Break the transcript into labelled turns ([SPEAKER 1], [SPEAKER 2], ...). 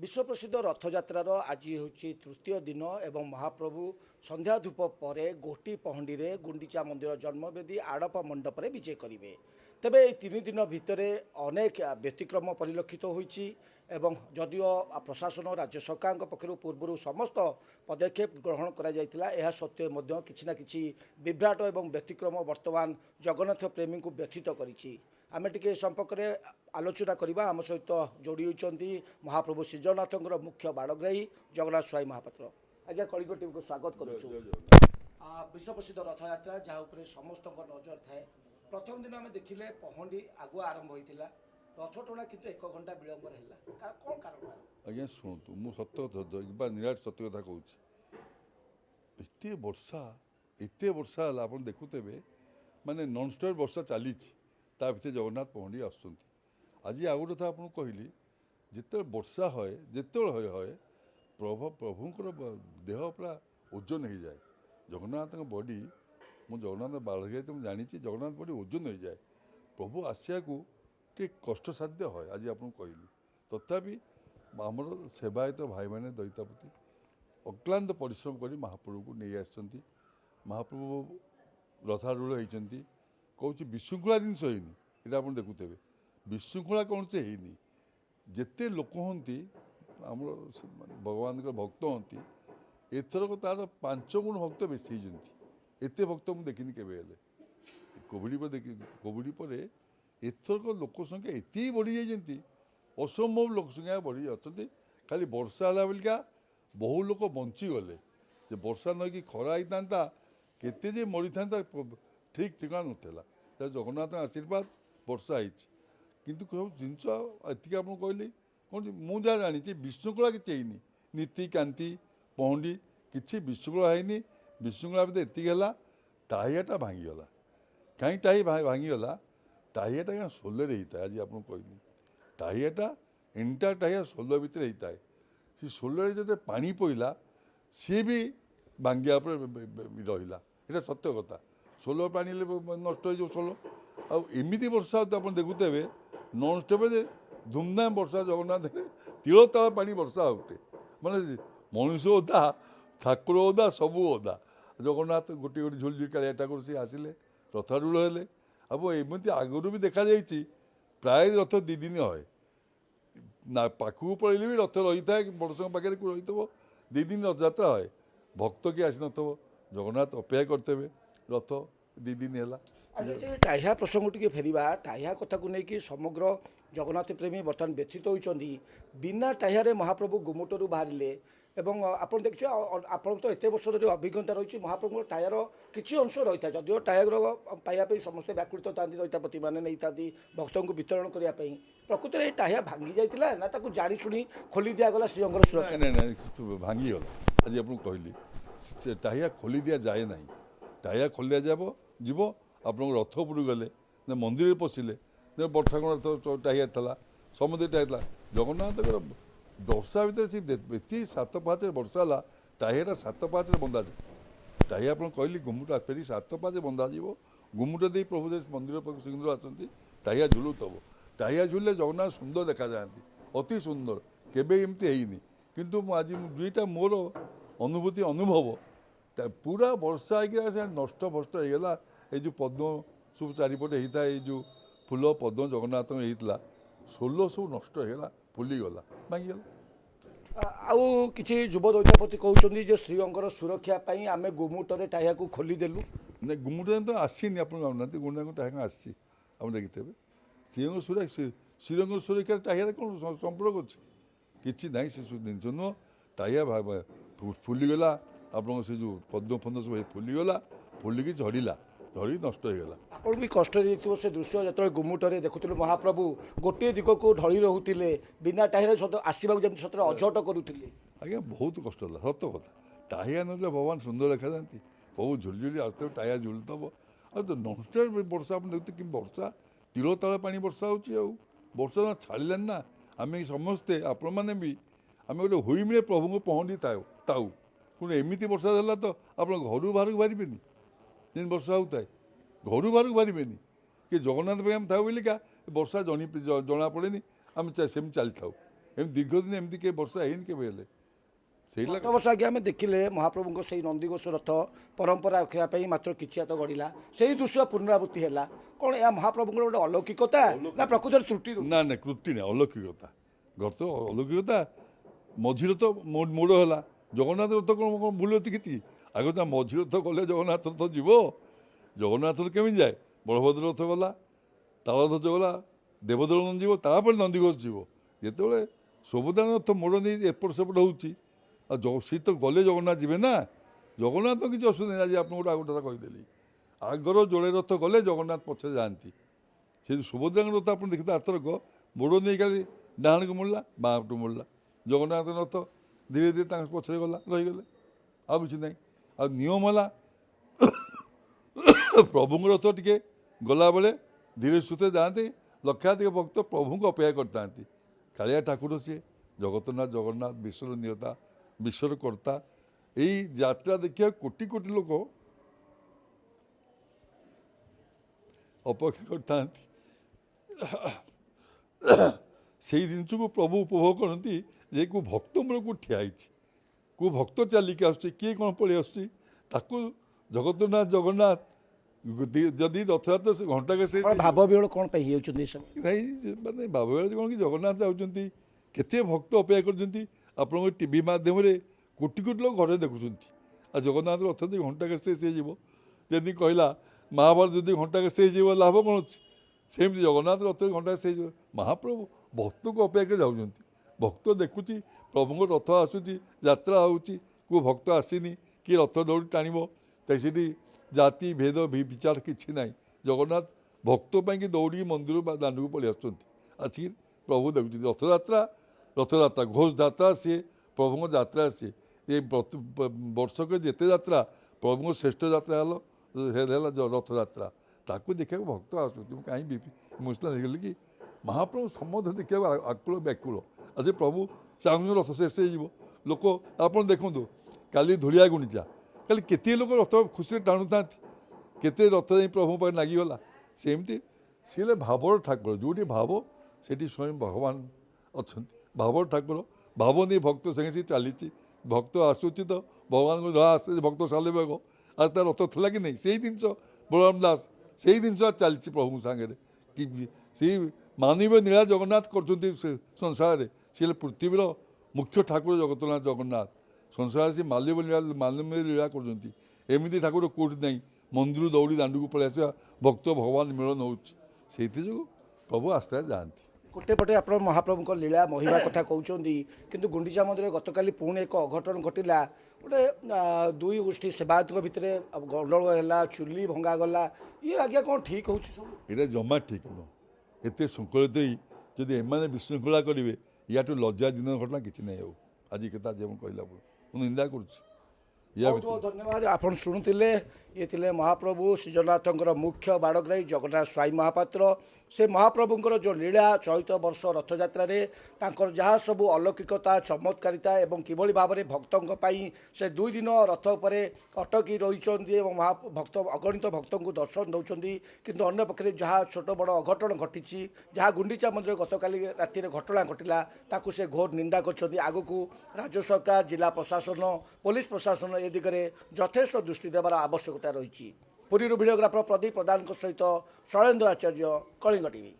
[SPEAKER 1] विश्व प्रसिद्ध रथयात्रार आज हूँ तृतीय दिन एवं महाप्रभु संध्या धूप पर गोटी पहंडी रे गुंडीचा मंदिर जन्मवेदी आड़प मंडप रे विजय करेंगे। तेबे ये 3 दिन भितर अनेक व्यतिक्रम परिलक्षित होईछि एवं जदिओ प्रशासन राज्य सरकार पक्षर पूर्व समस्त पदक्षेप ग्रहण करा जायतिला एहा सत्वे मध्य किछि ना किछि विभ्राट एवं व्यतिक्रम वर्तमान जगन्नाथ प्रेमी को व्यथित करिछि। आमे टिके संपर्क में आलोचना करबा। आम सहित जोड़ी होइछन्ति महाप्रभु श्री जगन्नाथଙ୍କର मुख्य बाड़ग्राही जगन्नाथ स्वाई महापात्र। आज्ञा कलिंग टीवी को स्वागत करूछु। विश्व प्रसिद्ध रथयात्रा जहाँ उपरे समस्त नजर थाए। प्रथम दिन आम देखिले पहंडी आगुआ आरंभ होइतिला, रथ टଣା किंतु 1 घंटा विलंब हैला। कौन कारण?
[SPEAKER 2] आज्ञा शुणु मु सत्य एक बार निराट सत्य कथा कहूँ। एते वर्षा है आप देखुवे माने नॉनस्टॉप वर्षा चली भर जगन्नाथ पहंडी आसुँच। आज आ गए था आपको कहली जिते वर्षा है जिते है प्रभुंर देह पूरा ओजन हो जाए। जगन्नाथ बॉडी मु जगन्नाथ बालगाई तो जानी जगन्नाथ बॉडी ओजन हो जाए। प्रभु आसिया को टे कष्टसाध्य है। आज आपको कहली तथापि आमर सेवायत भाई मैंने दैतापति अक्लांत परिश्रम कर महाप्रभु को नहीं आसछन्ति। महाप्रभु रथारूढ़ होती कौच विशृंखला जिनस होनी ये आप देखुवे विशृंखला कौन से होनी जिते लोक हमें आम भगवान भक्त हमें एथरक तार 5 गुण भक्त बेसी एत भक्त मुझे देखनी केवे कोविड पर एथरक लोक संख्या एत बढ़ी जाती असंभव लोक संख्या बढ़ी अच्छा। खाली वर्षा है बोलिका बहु लोक बंचीगले वर्षा नई खरा होता केते मरी था ठीक ठिकाना नाला। जगन्नाथ आशीर्वाद वर्षा किंतु जिनस एति आप कहली कौन मुझे जानी विशृंखला किसी नीति कांति पहंडी किसी विशृंखला है। विशृंखला भितर एतिकला टाहियाटा भांगीगला। कहीं टाही भांगीगला टाहियाटा क्या सोलर होता है। आज आपको कहली टाहियाटा एंटा टाहिया सोल भितर होता है। सी सोलर जो पानी पड़ा सी भी भांगिया रहा ये सत्य कथा। सोल पानी नष्ट हो सोल आमती वर्षा होता आप देखुवे नॉन स्टॉप धूमधाम वर्षा जगन्नाथ तिल तला पानी वर्षा होते माने मनुष्य ओदा ठाकुर ओदा सबू ओदा। जगन्नाथ गोटे गोटे झुलझुल कालिया ठाकुर सी आसिले रथारूढ़ हेले। अब एमती आगुरी भी देखा जाइए प्राय रथ 2 दिन है ना पाखक पड़े भी रथ रही था बड़संग पाखे रही 2 दिन रथयात्रा है। भक्त किए आसी नथो जगन्नाथ अपेक्षा करते रथ 2 दिन है।
[SPEAKER 1] टाहिया प्रसंग टी फेरवा टाहिया कथा को लेकिन समग्र जगन्नाथ प्रेमी बर्तमान व्यथित होती बिना टाहिया महाप्रभु गुमुटू बाहर एवं आप देखिए आप तो एत वर्ष धरी अभिज्ञता रही महाप्रभु टायर किसी अंश रही था जदिव टायर पाइबा समस्ते व्याकुत था दैतापति मैंने नहीं था भक्त को वितरण करने प्रकृत में टाहिया भांगी जाता ना जाशुणी खोली दिगला श्रीअंगर सुरक्षा
[SPEAKER 2] नहीं भांगीगला। आज आपको कहली टाहिया खोली दि जाए ना टाहिया खोली दिया जीव आप रथ उपरू गले मंदिर पशिले बठागण टाहिया था समुद्र टाइला जगन्नाथ वर्षा भितर से 7 पाँच वर्षा है टाहिया 7 पाँच बंधा जाए। टाहिया आप कहली गुमुट फेरी 7 पाँच बंधा जीव गुमुट दे प्रभु मंदिर सिंह आसती टाहिया झुलुव टाहिया झुले जगन्नाथ सुंदर देखा जाती अति सुंदर केवे एमती है किंतु आज दुईटा मोर अनुभूति अनुभव पूरा वर्षा है नष्ट भष्ट होगा। ये जो पद्म सब चारिपटे होता है जो फूल पद्म जगन्नाथ होता सोल सब नष्ट होगा फुलीगला भांगीगला।
[SPEAKER 1] आउ किसी युव दैतापति कहते जो श्रीअंगर सुरक्षा आम गुमुटे टाहिया को खोलीदेलु
[SPEAKER 2] ना गुमुट तो आसनी आप जानना गुंडा टाहिया आसी आप देखिए श्रीअंग सुरक्षा श्रीअंग सुरक्षा टाहिया कौन संपर्क अच्छे कि ना से जिन नुह टाहिया फुलीगला आप से जो पद्म फद्म सब फुलीगला फुलिकी झड़ला झड़ी नष्ट होगा।
[SPEAKER 1] आप भी कष्ट से दृश्य जो गुमुटे देखुले महाप्रभु गोटे दिग को ढली रोते बिना टाहिया आसवाक जमी सतरे अझट करुले।
[SPEAKER 2] आज्ञा बहुत कष्ट है सत कथा टाहिया ना भगवान सुंदर देखा जाती बहुत झुलझुली आसते टाहिया झुलुव तो नष्ट वर्षा आप देखते कि वर्षा तिल तला पानी वर्षा वर्षा छाड़िलानी ना आम समस्ते आपण मैंने भी आम गोटे हुईमे प्रभु को पहंडी ताऊ पुणी एमती वर्षा है तो आप घर बाहर बाहर जिन वर्षा होता है घर बाहर बाहर कि जगन्नाथ भाई आम था बोलिका वर्षा जना पड़े आम सेम चली था ଏମିତି ଦୀର୍ଘ ଦିନ ଏମିତି କେବେ ବର୍ଷା ହେଇନି କେବେ ହେଲେ ସେଇଟା
[SPEAKER 1] ଗତ ବର୍ଷ ଆଜ୍ଞା ଆମେ ଦେଖିଲେ ମହାପ୍ରଭୁଙ୍କ ସେଇ ନନ୍ଦିଘୋଷ ରଥ ପରମ୍ପରା ରଖିବା ପାଇଁ ମାତ୍ର କିଛି ହାତ ଗଡ଼ିଲା ସେଇ ଦୃଶ୍ୟ ପୁନରାବୃତ୍ତି ହେଲା କ'ଣ ଏହା ମହାପ୍ରଭୁଙ୍କର ଗୋଟେ ଅଲୌକିକତା ନା ପ୍ରକୃତରେ ତ୍ରୁଟି ରହୁଛି?
[SPEAKER 2] ନା ନା କୃତି ନାହିଁ ଅଲୌକିକତା ଗତ ଅଲୌକିକତା ମଝି ରଥ ମୋଡ଼ ହେଲା ଜଗନ୍ନାଥ ରଥ କ'ଣ କ'ଣ ଭୁଲ ଅଛି କିଛି ଆଗ ତା ମଝି ରଥ ଗଲେ ଜଗନ୍ନାଥ ରଥ ଯିବ ଜଗନ୍ନାଥ ରଥ କେମିତି ଯାଏ ବଳଭଦ୍ର ରଥ ଗଲା ତାଳଧ୍ୱଜ ଗଲା ଦେବଦଳନ ଯିବ ତାପରେ ନନ୍ଦିଘୋଷ ଯିବ ଯେତେବେଳେ ସୁଭଦ୍ରା ରଥ ମୋଡ଼ ନେଇ ଏପଟ ସେପଟ ହେଉଛି ଆଉ ସେ ତ ଗଲେ ଜଗନ୍ନାଥ ଯିବେ ନା ଜଗନ୍ନାଥ କିଛି ଅସୁବିଧା ନାହିଁ ଆଜି ଆପଣଙ୍କୁ ଆଉ ଗୋଟେ କଥା କହିଦେଲି ଆଗର ଯୋଡ଼େ ରଥ ଗଲେ ଜଗନ୍ନାଥ ପଛରେ ଯାଆନ୍ତି ସେ ସୁଭଦ୍ରାଙ୍କ ରଥ ଆପଣ ଦେଖିଥିଲେ ଆରଥରକ ମୋଡ଼ ନେଇ ଖାଲି ଡାହାଣକୁ ମୋଡ଼ିଲା ବାଁପଟୁ ମୋଡ଼ିଲା ଜଗନ୍ନାଥ ରଥ ଧୀରେ ଧୀରେ ତାଙ୍କ ପଛରେ ଗଲା ରହିଗଲେ ଆଉ କିଛି ନାହିଁ ଆଉ ନିୟମ ହେଲା ପ୍ରଭୁଙ୍କ ରଥ ଟିକେ ଗଲାବେଳେ ଧୀରେ ସୁସ୍ଥେ ଯାଆନ୍ତି ଲକ୍ଷାଧିକ ଭକ୍ତ ପ୍ରଭୁଙ୍କୁ ଅପେକ୍ଷା କରିଥାନ୍ତି କାଳିଆ ଠାକୁର ସିଏ ଜଗତନାଥ ଜଗନ୍ନାଥ ବିଶ୍ୱର ନିୟତା ବିଶ୍ୱର କର୍ତ୍ତା ଏଇ ଯାତ୍ରା ଦେଖିବା କୋଟି କୋଟି ଲୋକ ଅପେକ୍ଷା କରିଥାନ୍ତି ସେଇ ଜିନିଷକୁ ପ୍ରଭୁ ଉପଭୋଗ କରନ୍ତି ଯେ କେଉଁ ଭକ୍ତ ମୂଳକୁ ଠିଆ ହେଇଛି କେଉଁ ଭକ୍ତ ଚାଲିକି ଆସୁଛି କିଏ କ'ଣ ପଳେଇ ଆସୁଛି ତାକୁ ଜଗତନାଥ ଜଗନ୍ନାଥ ଯଦି ରଥଯାତ୍ରା ସେ ଘଣ୍ଟାକେ ସେ
[SPEAKER 1] ଭାବ ବିହଳ କ'ଣ ପାଇଁ ହେଇଯାଉଛନ୍ତି ଏ ସମୟ?
[SPEAKER 2] ନାଇଁ ମାନେ ବାବୁବେଳେ କ'ଣ କି ଜଗନ୍ନାଥ ଯାଉଛନ୍ତି କେତେ ଭକ୍ତ ଅପେକ୍ଷା କରିଛନ୍ତି ଆପଣଙ୍କ ଟିଭି ମାଧ୍ୟମରେ କୋଟି କୋଟି ଲୋକ ଘରେ ଦେଖୁଛନ୍ତି ଆଉ ଜଗନ୍ନାଥ ରଥ ଯଦି ଘଣ୍ଟାକେ ଶେଷ ହେଇଯିବ ଯେମିତି କହିଲା ମହାଭାରତ ଯଦି ଘଣ୍ଟାକେ ଶେଷ ହେଇଯିବ ଲାଭ କ'ଣ ଅଛି ସେମିତି ଜଗନ୍ନାଥ ରଥ ଘଣ୍ଟାକେ ଶେଷ ହେଇଯିବ ମହାପ୍ରଭୁ ଭକ୍ତକୁ ଅପେକ୍ଷା କରି ଯାଉଛନ୍ତି ଭକ୍ତ ଦେଖୁଛି ପ୍ରଭୁଙ୍କ ରଥ ଆସୁଛି ଯାତ୍ରା ହେଉଛି କେଉଁ ଭକ୍ତ ଆସିନି କି ରଥ ଦୌଡ଼ି ଟାଣିବ ତ ସେଠି ଜାତି ଭେଦ ବିଚାର କିଛି ନାହିଁ ଜଗନ୍ନାଥ ଭକ୍ତ ପାଇଁକି ଦୌଡ଼ିକି ମନ୍ଦିର ବା ଦାଣ୍ଡକୁ ପଳେଇ ଆସୁଛନ୍ତି ଆସିକି ପ୍ରଭୁ ଦେଖୁଛନ୍ତି ରଥଯାତ୍ରା ଘୋଷ ଯାତ୍ରା ସିଏ ପ୍ରଭୁଙ୍କ ଯାତ୍ରା ସିଏ ଏ ବର୍ଷକ ଯେତେ ଯାତ୍ରା ପ୍ରଭୁଙ୍କ ଶ୍ରେଷ୍ଠ ଯାତ୍ରା ହେଲା ରଥଯାତ୍ରା ତାକୁ ଦେଖିବାକୁ ଭକ୍ତ ଆସୁଛନ୍ତି ମୁଁ କାହିଁ ଇମୋସନାଲ୍ ହେଇଗଲି କି ମହାପ୍ରଭୁ ସମସ୍ତେ ଦେଖିବାକୁ ଆକୁଳ ବ୍ୟାକୁଳ ଆଜି ପ୍ରଭୁ ଚାହୁଁଛନ୍ତି ରଥ ଶେଷ ହେଇଯିବ ଲୋକ ଆପଣ ଦେଖନ୍ତୁ କାଲି ଧୂଳିଆ ଗୁଣ୍ଡିଚା କାଲି କେତେ ଲୋକ ରଥ ଖୁସିରେ ଟାଣୁଥାନ୍ତି କେତେ ରଥ ଯାଇ ପ୍ରଭୁଙ୍କ ପାଖରେ ଲାଗିଗଲା ସେମିତି ସିଏ ହେଲେ ଭାବର ଠାକୁର ଯେଉଁଠି ଭାବ ସେଠି ସ୍ୱୟଂ ଭଗବାନ ଅଛନ୍ତି ଭାବର ଠାକୁର ଭାବ ନେଇ ଭକ୍ତ ସାଙ୍ଗେ ସେ ଚାଲିଛି ଭକ୍ତ ଆସୁଛି ତ ଭଗବାନଙ୍କୁ ଯାହା ଆସେ ଭକ୍ତ ସାଲେବେଗ ଆଜି ତା ରଥ ଥିଲା କି ନାହିଁ ସେଇ ଜିନିଷ ବଳରାମ ଦାସ ସେଇ ଜିନିଷ ଚାଲିଛି ପ୍ରଭୁଙ୍କ ସାଙ୍ଗରେ କି ସେଇ ମାନବୀୟ ନୀଳା ଜଗନ୍ନାଥ କରୁଛନ୍ତି ସଂସାରରେ ସିଏ ହେଲେ ପୃଥିବୀର ମୁଖ୍ୟ ଠାକୁର ଜଗତନାଥ ଜଗନ୍ନାଥ ସଂସାରରେ ସେ ମାନବୀୟ ଲୀଳା କରୁଛନ୍ତି ଏମିତି ଠାକୁର କେଉଁଠି ନାହିଁ ମନ୍ଦିର ଦୌଡ଼ି ଦାଣ୍ଡକୁ ପଳେଇ ଆସିବା ଭକ୍ତ ଭଗବାନ ମିଳନ ହେଉଛି ସେଇଥିଯୋଗୁଁ ପ୍ରଭୁ ଆସ୍ତେ ଆସ୍ତେ ଯାଆନ୍ତି
[SPEAKER 1] ଗୋଟେ ପଟେ ଆପଣ ମହାପ୍ରଭୁଙ୍କ ଲୀଳା ମହିମା କଥା କହୁଛନ୍ତି କିନ୍ତୁ ଗୁଣ୍ଡିଚା ମନ୍ଦିରରେ ଗତକାଲି ପୁଣି ଏକ ଅଘଟଣ ଘଟିଲା ଗୋଟେ ଦୁଇ ଗୋଷ୍ଠୀ ସେବାୟତଙ୍କ ଭିତରେ ଗଣ୍ଡଗୋଳ ହେଲା ଚୁଲି ଭଙ୍ଗାଗଲା ଇଏ ଆଜ୍ଞା କ'ଣ ଠିକ୍ ହେଉଛି ସବୁ?
[SPEAKER 2] ଏଇଟା ଜମା ଠିକ୍ ନୁହଁ ଏତେ ଶୃଙ୍ଖଳିତ ହେଇ ଯଦି ଏମାନେ ବିଶୃଙ୍ଖଳା କରିବେ ୟାଠୁ ଲଜ୍ଜା ଦିନ ଘଟଣା କିଛି ନାହିଁ ଆଉ ଆଜି କଥା ଯେ ମୁଁ କହିଲା ମୁଁ ନିନ୍ଦା କରୁଛି
[SPEAKER 1] ବହୁତ ବହୁତ ଧନ୍ୟବାଦ ଆପଣ ଶୁଣୁଥିଲେ ଇଏ ଥିଲେ ମହାପ୍ରଭୁ ଶ୍ରୀଜଗନ୍ନାଥଙ୍କର ମୁଖ୍ୟ ବାଡ଼ଗ୍ରାହୀ ଜଗନ୍ନାଥ ସ୍ୱାଇଁ ମହାପାତ୍ର ସେ ମହାପ୍ରଭୁଙ୍କର ଯେଉଁ ଲୀଳା ଚଳିତ ବର୍ଷ ରଥଯାତ୍ରାରେ ତାଙ୍କର ଯାହା ସବୁ ଅଲୌକିକତା ଚମତ୍କାରିତା ଏବଂ କିଭଳି ଭାବରେ ଭକ୍ତଙ୍କ ପାଇଁ ସେ 2 ଦିନ ରଥ ଉପରେ ଅଟକି ରହିଛନ୍ତି ଏବଂ ଭକ୍ତ ଅଗଣିତ ଭକ୍ତଙ୍କୁ ଦର୍ଶନ ଦେଉଛନ୍ତି କିନ୍ତୁ ଅନ୍ୟପକ୍ଷରେ ଯାହା ଛୋଟ ବଡ଼ ଅଘଟଣ ଘଟିଛି ଯାହା ଗୁଣ୍ଡିଚା ମନ୍ଦିରରେ ଗତକାଲି ରାତିରେ ଘଟଣା ଘଟିଲା ତାକୁ ସେ ଘୋର ନିନ୍ଦା କରିଛନ୍ତି ଆଗକୁ ରାଜ୍ୟ ସରକାର ଜିଲ୍ଲା ପ୍ରଶାସନ ପୋଲିସ ପ୍ରଶାସନ ଏ ଦିଗରେ ଯଥେଷ୍ଟ ଦୃଷ୍ଟି ଦେବାର ଆବଶ୍ୟକତା ରହିଛି। ପୁରୀରୁ ଭିଡ଼ିଓଗ୍ରାଫର ପ୍ରଦୀପ ପ୍ରଧାନଙ୍କ ସହିତ ଶୈଳେନ୍ଦ୍ର ଆଚାର୍ଯ୍ୟ, କଳିଙ୍ଗ ଟିଭି।